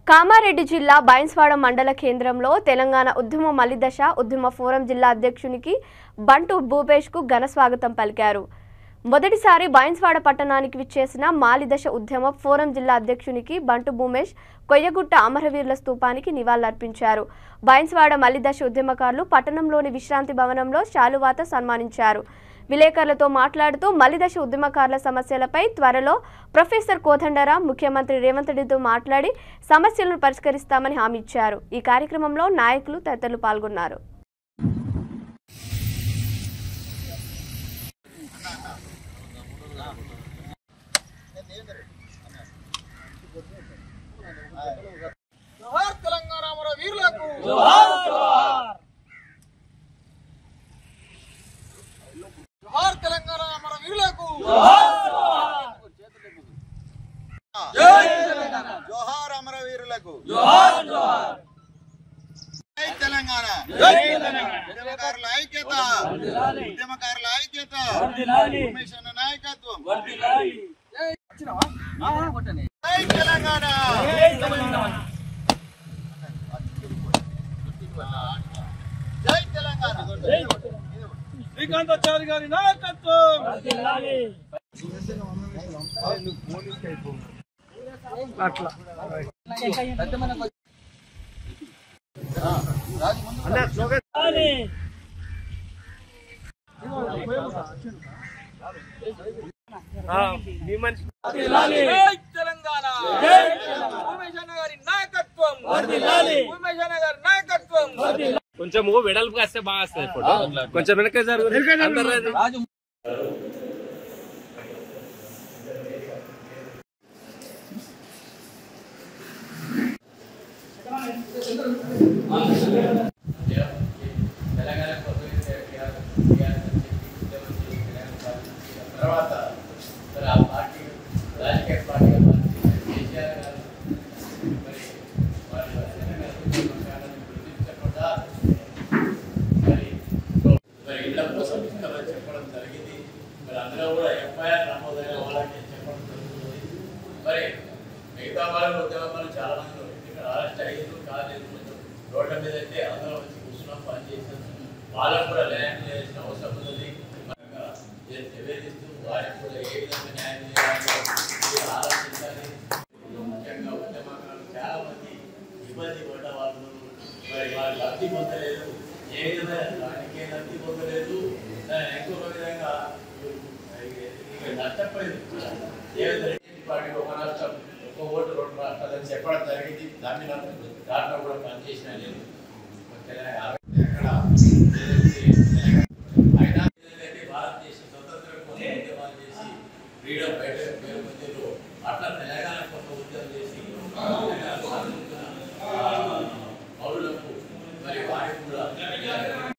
కామారెడ్డి జిల్లా బైన్స్వాడ మండల కేంద్రంలో తెలంగాణ ఉద్యమ మలిదశ ఉద్యమ ఫోరం జిల్లా అధ్యక్షునికి బంటు భూపేష్కు ఘన స్వాగతం పలికారు. మొదటిసారి బైన్స్వాడ పట్టణానికి విచ్చేసిన మాలిదశ ఉద్యమ ఫోరం జిల్లా అధ్యక్షునికి బంటు భూమేష్ కొయ్యగుట్ట అమరవీరుల స్తూపానికి నివాళులర్పించారు. బైన్స్వాడ మలిదశ ఉద్యమకారులు పట్టణంలోని విశ్రాంతి భవనంలో శాలువాత సన్మానించారు. విలేకరులతో మాట్లాడుతూ మలిదశ ఉద్యమకారుల సమస్యలపై త్వరలో ప్రొఫెసర్ కోదండరాం ముఖ్యమంత్రి రేవంత్ రెడ్డితో మాట్లాడి సమస్యలను పరిష్కరిస్తామని హామీ ఇచ్చారు. ఈ కార్యక్రమంలో నాయకులు తదితరులు పాల్గొన్నారు. జోహార్ తెలంగాణ అమర వీరులకు జోహార్ తెలంగాణ అమర వీరులకు జోహార్ అమర వీరులకు జై తెలంగాణ ఉద్యమకారుల ఐక్యత ఉద్యమకారుల ఐక్యత కమిషన్ నాయకత్వం జై తెలంగాణ జై తెలంగాణ శ్రీకాంతాచారి గారి నాయకత్వం అట్లా తెలంగాణ ఉమేష్ గారి నాయకత్వం ఉమేష్ గారి నాయకత్వం కొంచెం వెడల్పు కాస్తే బాగా వస్తుంది ఫోటో. కొంచెం వెనక జరుగు. తర్వాత ఆ పార్టీ రాజకీయ పార్టీగా కేసీఆర్ గారు మరి వారి గుర్తించకుండా మరి ఇళ్ల కోసం ఇస్తామని చెప్పడం జరిగింది. మరి అందులో కూడా ఎఫ్ఐఆర్ నమోదైన వాళ్ళకి చెప్పడం జరుగుతుంది. మరి మిగతా వాళ్ళు ఉద్యోగాలు చాలా మంది ఇక్కడ అరెస్ట్ అయ్యారు కాలేదు. రోడ్ల మీద అయితే అందరూ వచ్చి కూర్చున్నాం పని చేసాం. వాళ్ళకు కూడా న్యాయం చేయాల్సిన అవసరం ఉంది. నివేదిస్తూ వారికి కూడా ఏ విధంగా న్యాయం చేయాలో ఆలోచించాలి. ముఖ్యంగా ఉద్యమకారులు చాలా మంది ఇబ్బంది పడ్డ వాళ్ళు మరి వారు లబ్ధి పొందలేదు. ఏ విధమైన దానికి లబ్ధి పొందలేదు. దాన్ని ఇంకొక విధంగా నష్టపోయింది. ఏ విధంగా పార్టీ ఒక రాష్ట్రం ఒక ఓటు 2 రాష్ట్రాలని చెప్పడం జరిగింది. దాంట్లో కూడా పనిచేసిన నేను అయినా భారతదేశ స్వతంత్రం కోసం ఉద్యమాలు చేసి ఫ్రీడమ్ ఫైటర్ పేరు మందిలో అట్లా తెలంగాణ కోసం ఉద్యమం చేసి